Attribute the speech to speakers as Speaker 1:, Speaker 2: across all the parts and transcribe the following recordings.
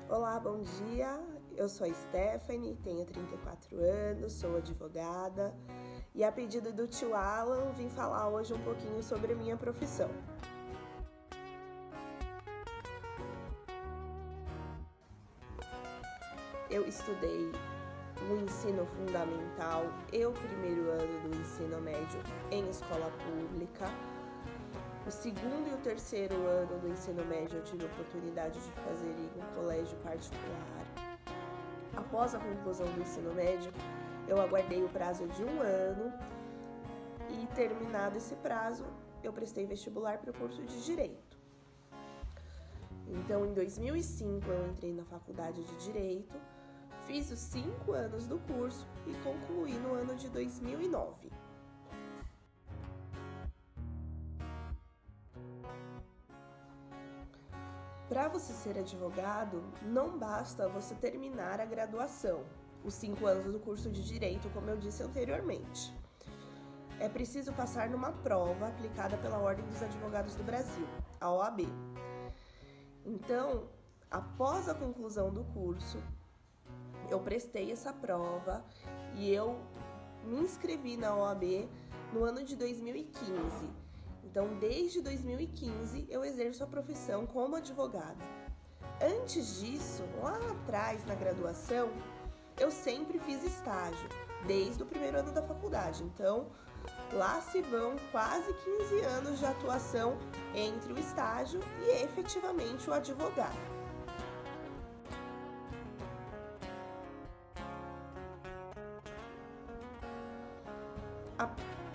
Speaker 1: Olá, bom dia. Eu sou a Stephanie, tenho 34 anos, sou advogada e a pedido do tio Alan vim falar hoje um pouquinho sobre a minha profissão. Eu estudei o ensino fundamental e o primeiro ano do ensino médio em escola pública. O segundo e o terceiro ano do ensino médio eu tive a oportunidade de fazer em um colégio particular. Após a conclusão do ensino médio, eu aguardei o prazo de 1 ano e, terminado esse prazo, eu prestei vestibular para o curso de Direito. Então, em 2005, eu entrei na faculdade de Direito, fiz os 5 anos do curso e concluí no ano de 2009. Para você ser advogado, não basta você terminar a graduação, os 5 anos do curso de Direito, como eu disse anteriormente. É preciso passar numa prova aplicada pela Ordem dos Advogados do Brasil, a OAB. Então, após a conclusão do curso, eu prestei essa prova e eu me inscrevi na OAB no ano de 2015. Então, desde 2015, eu exerço a profissão como advogada. Antes disso, lá atrás, na graduação, eu sempre fiz estágio, desde o primeiro ano da faculdade. Então, lá se vão quase 15 anos de atuação entre o estágio e efetivamente o advogado. A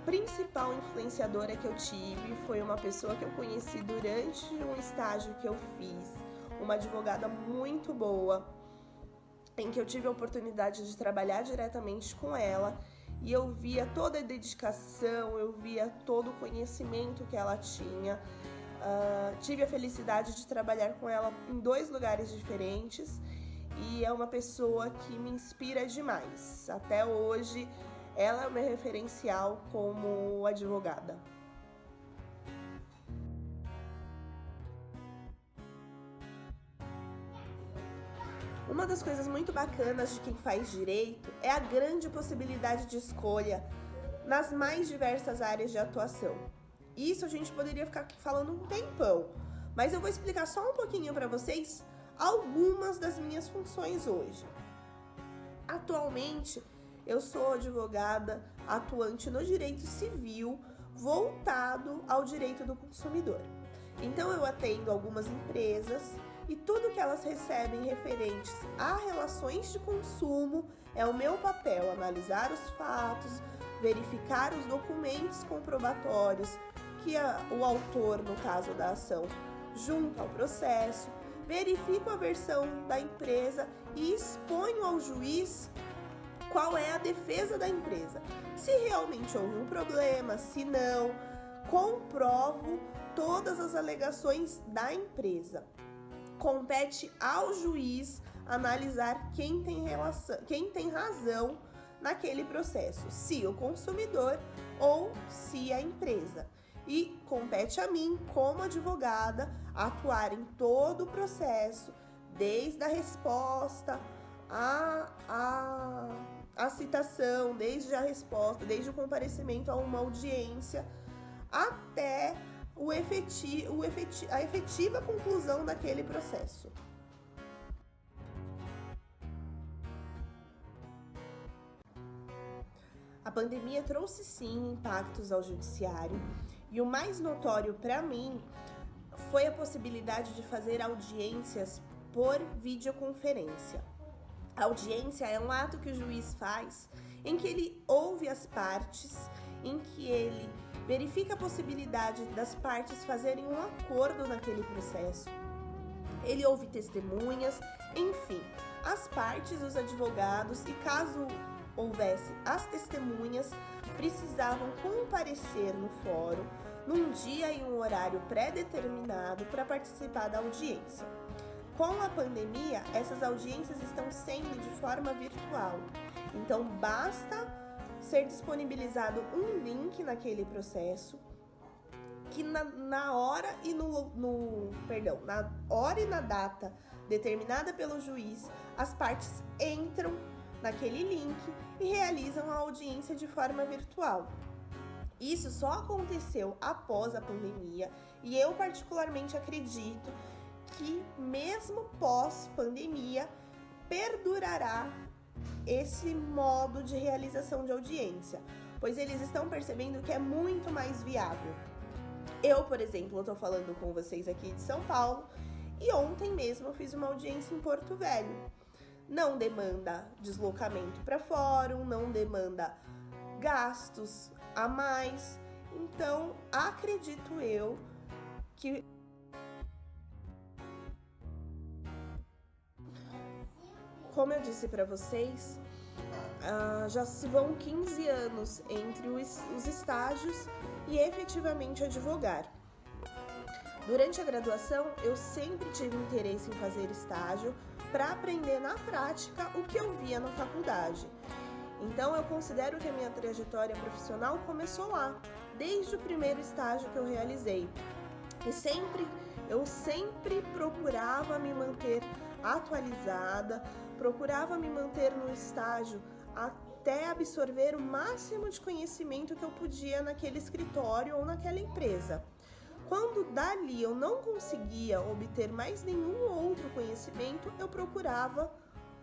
Speaker 1: principal influenciadora que eu tive foi uma pessoa que eu conheci durante um estágio que eu fiz, uma advogada muito boa, em que eu tive a oportunidade de trabalhar diretamente com ela e eu via toda a dedicação, eu via todo o conhecimento que ela tinha. Tive a felicidade de trabalhar com ela em 2 lugares diferentes e é uma pessoa que me inspira demais. Até hoje, ela é o meu referencial como advogada. Uma das coisas muito bacanas de quem faz direito é a grande possibilidade de escolha nas mais diversas áreas de atuação. Isso a gente poderia ficar falando um tempão, mas eu vou explicar só um pouquinho para vocês algumas das minhas funções hoje. Atualmente, eu sou advogada atuante no direito civil voltado ao direito do consumidor. Então, eu atendo algumas empresas e tudo que elas recebem referentes a relações de consumo é o meu papel analisar os fatos, verificar os documentos comprobatórios que o autor, no caso da ação, junta ao processo, verifico a versão da empresa e exponho ao juiz qual é a defesa da empresa. Se realmente houve um problema, se não, comprovo todas as alegações da empresa. Compete ao juiz analisar quem tem razão naquele processo, se o consumidor ou se a empresa. E compete a mim, como advogada, atuar em todo o processo, desde a resposta a citação, desde a resposta, desde o comparecimento a uma audiência, até a efetiva conclusão daquele processo. A pandemia trouxe sim impactos ao judiciário e o mais notório para mim foi a possibilidade de fazer audiências por videoconferência. A audiência é um ato que o juiz faz em que ele ouve as partes, em que ele verifica a possibilidade das partes fazerem um acordo naquele processo. Ele ouve testemunhas, enfim, as partes, os advogados, e caso houvesse as testemunhas, precisavam comparecer no fórum num dia e um horário pré-determinado para participar da audiência. Com a pandemia, essas audiências estão sendo de forma virtual, então basta ser disponibilizado um link naquele processo que na hora e na hora e na data determinada pelo juiz, as partes entram naquele link e realizam a audiência de forma virtual. Isso só aconteceu após a pandemia e eu particularmente acredito que mesmo pós-pandemia perdurará esse modo de realização de audiência, pois eles estão percebendo que é muito mais viável. Eu, por exemplo, estou falando com vocês aqui de São Paulo e ontem mesmo eu fiz uma audiência em Porto Velho. Não demanda deslocamento para fórum, não demanda gastos a mais. Então, acredito eu que como eu disse para vocês, já se vão 15 anos entre os estágios e efetivamente advogar. Durante a graduação, eu sempre tive interesse em fazer estágio para aprender na prática o que eu via na faculdade. Então, eu considero que a minha trajetória profissional começou lá, desde o primeiro estágio que eu realizei. E eu sempre procurava me manter atualizada, procurava me manter no estágio até absorver o máximo de conhecimento que eu podia naquele escritório ou naquela empresa. Quando dali eu não conseguia obter mais nenhum outro conhecimento, eu procurava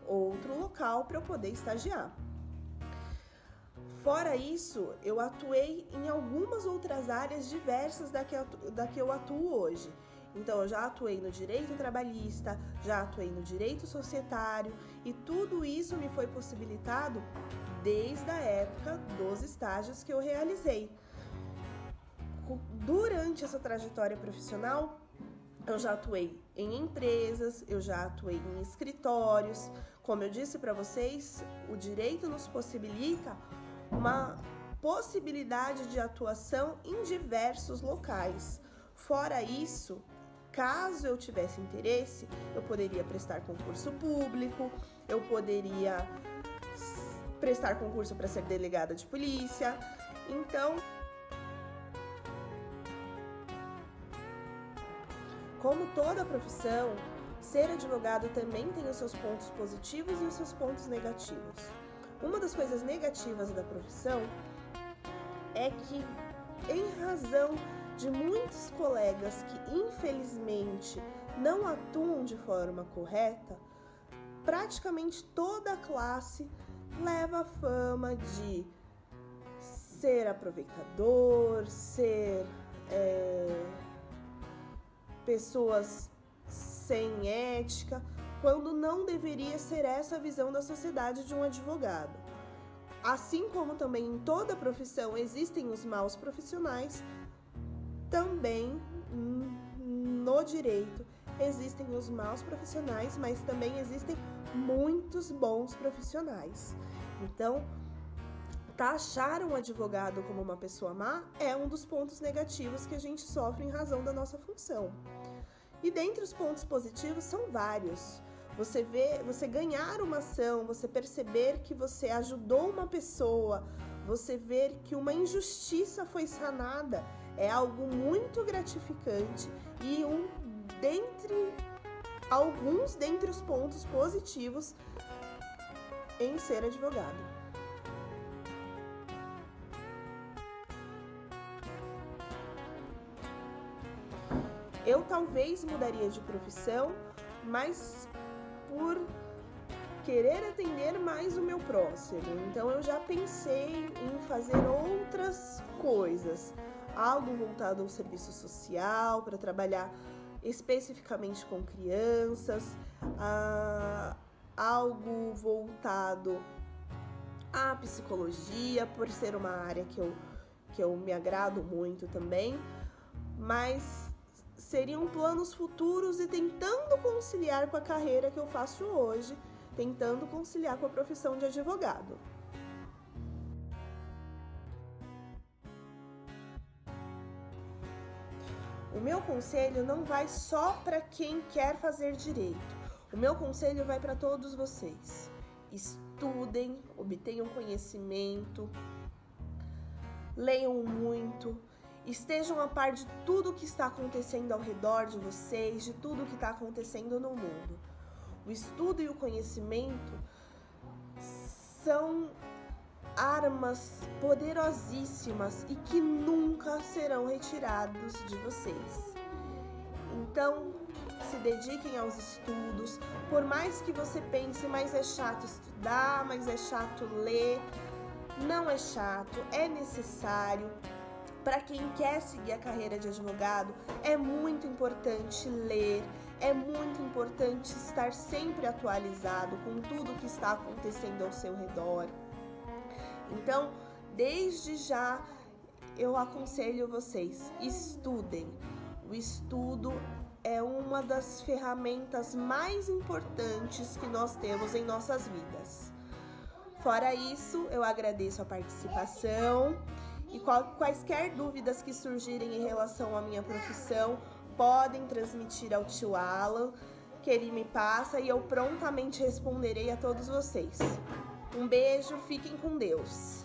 Speaker 1: outro local para eu poder estagiar. Fora isso, eu atuei em algumas outras áreas diversas da que eu atuo hoje. Então, eu já atuei no direito trabalhista, já atuei no direito societário e tudo isso me foi possibilitado desde a época dos estágios que eu realizei. Durante essa trajetória profissional, eu já atuei em empresas, eu já atuei em escritórios. Como eu disse para vocês, o direito nos possibilita uma possibilidade de atuação em diversos locais. Fora isso, caso eu tivesse interesse, eu poderia prestar concurso público, eu poderia prestar concurso para ser delegada de polícia. Então, como toda profissão, ser advogado também tem os seus pontos positivos e os seus pontos negativos. Uma das coisas negativas da profissão é que, em razão de muitos colegas que infelizmente não atuam de forma correta, praticamente toda a classe leva a fama de ser aproveitador, ser pessoas sem ética, quando não deveria ser essa a visão da sociedade de um advogado. Assim como também em toda profissão existem os maus profissionais, também no direito existem os maus profissionais, mas também existem muitos bons profissionais. Então, taxar um advogado como uma pessoa má é um dos pontos negativos que a gente sofre em razão da nossa função. E dentre os pontos positivos são vários. Você ganhar uma ação, você perceber que você ajudou uma pessoa, você ver que uma injustiça foi sanada, é algo muito gratificante e alguns dentre os pontos positivos em ser advogado. Eu talvez mudaria de profissão, mas por querer atender mais o meu próximo. Então eu já pensei em fazer outras coisas, algo voltado ao serviço social, para trabalhar especificamente com crianças, algo voltado à psicologia, por ser uma área que eu me agrado muito também, mas seriam planos futuros e tentando conciliar com a carreira que eu faço hoje, tentando conciliar com a profissão de advogado. o meu conselho não vai só para quem quer fazer direito. O meu conselho vai para todos vocês. Estudem, obtenham conhecimento, leiam muito, estejam a par de tudo que está acontecendo ao redor de vocês, de tudo que está acontecendo no mundo. O estudo e o conhecimento são armas poderosíssimas e que nunca serão retirados de vocês. Então, se dediquem aos estudos, por mais que você pense, mas é chato estudar, mas é chato ler, não é chato, é necessário. Para quem quer seguir a carreira de advogado, é muito importante ler, é muito importante estar sempre atualizado com tudo que está acontecendo ao seu redor. Então, desde já, eu aconselho vocês, estudem. O estudo é uma das ferramentas mais importantes que nós temos em nossas vidas. Fora isso, eu agradeço a participação e quaisquer dúvidas que surgirem em relação à minha profissão, podem transmitir ao tio Alan, que ele me passa e eu prontamente responderei a todos vocês. Um beijo, fiquem com Deus.